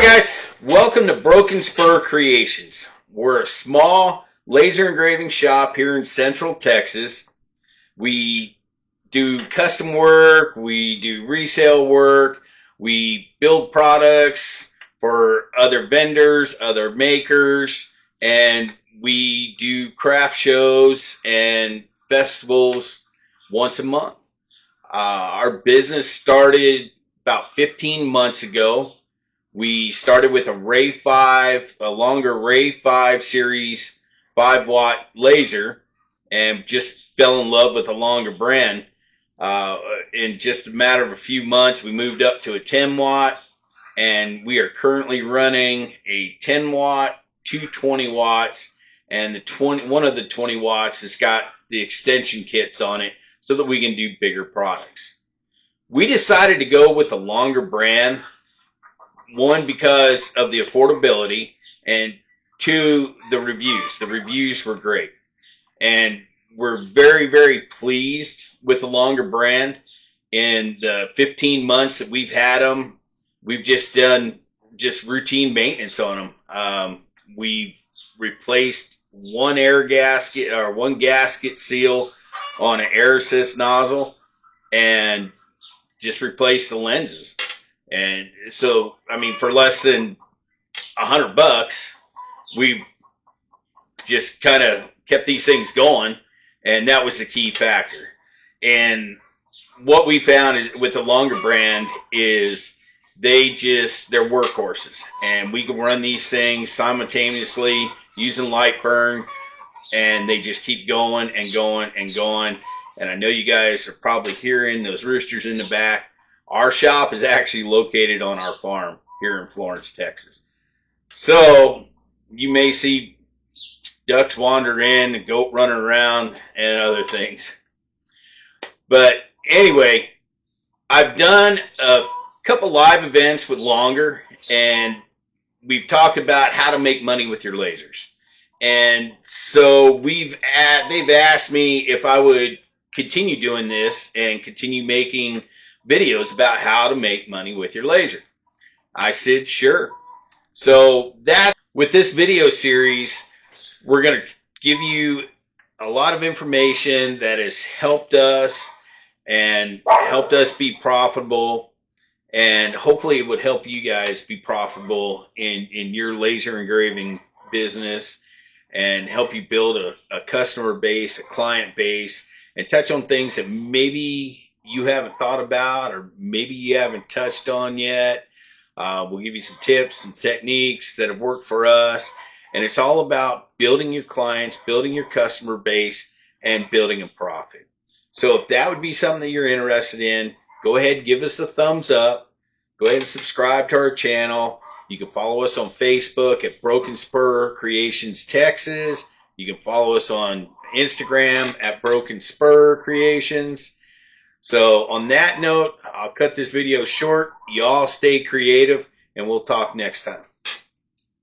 guys, welcome to Broken Spur Creations. We're a small laser engraving shop here in Central Texas. We do custom work, we do resale work, we build products for other vendors, other makers, and we do craft shows and festivals once a month. Our business started about 15 months ago. We started with a Ray 5, a longer Ray 5 series 5-watt laser, and just fell in love with a longer brand. In just a matter of a few months, we moved up to a 10-watt, and we are currently running a 10-watt, two 20 watts, and one of the 20 watts has got the extension kits on it so that we can do bigger products. We decided to go with a longer brand. One, because of the affordability, and two, the reviews. The reviews were great. And we're very, very pleased with the longer brand. In the 15 months that we've had them, we've just done routine maintenance on them. We've replaced one air gasket or one gasket seal on an air assist nozzle and just replaced the lenses. And so, I mean, for less than $100, we've just kind of kept these things going, and that was the key factor. And what we found with the longer brand is they're workhorses, and we can run these things simultaneously using light burn, and they just keep going and going and going. And I know you guys are probably hearing those roosters in the back. Our shop is actually located on our farm here in Florence, Texas. So you may see ducks wander in, a goat running around, and other things. But anyway, I've done a couple live events with Longer, and we've talked about how to make money with your lasers. And so they've asked me if I would continue doing this and continue making videos about how to make money with your laser. I said, sure. So with this video series, we're going to give you a lot of information that has helped us and helped us be profitable, and hopefully it would help you guys be profitable in your laser engraving business and help you build a customer base, a client base, and touch on things that maybe you haven't thought about or maybe you haven't touched on yet. We'll give you some tips and techniques that have worked for us. And it's all about building your clients, building your customer base, and building a profit. So if that would be something that you're interested in, go ahead and give us a thumbs up. Go ahead and subscribe to our channel. You can follow us on Facebook at Broken Spur Creations Texas. You can follow us on Instagram at Broken Spur Creations. So on that note, I'll cut this video short. Y'all stay creative, and we'll talk next time.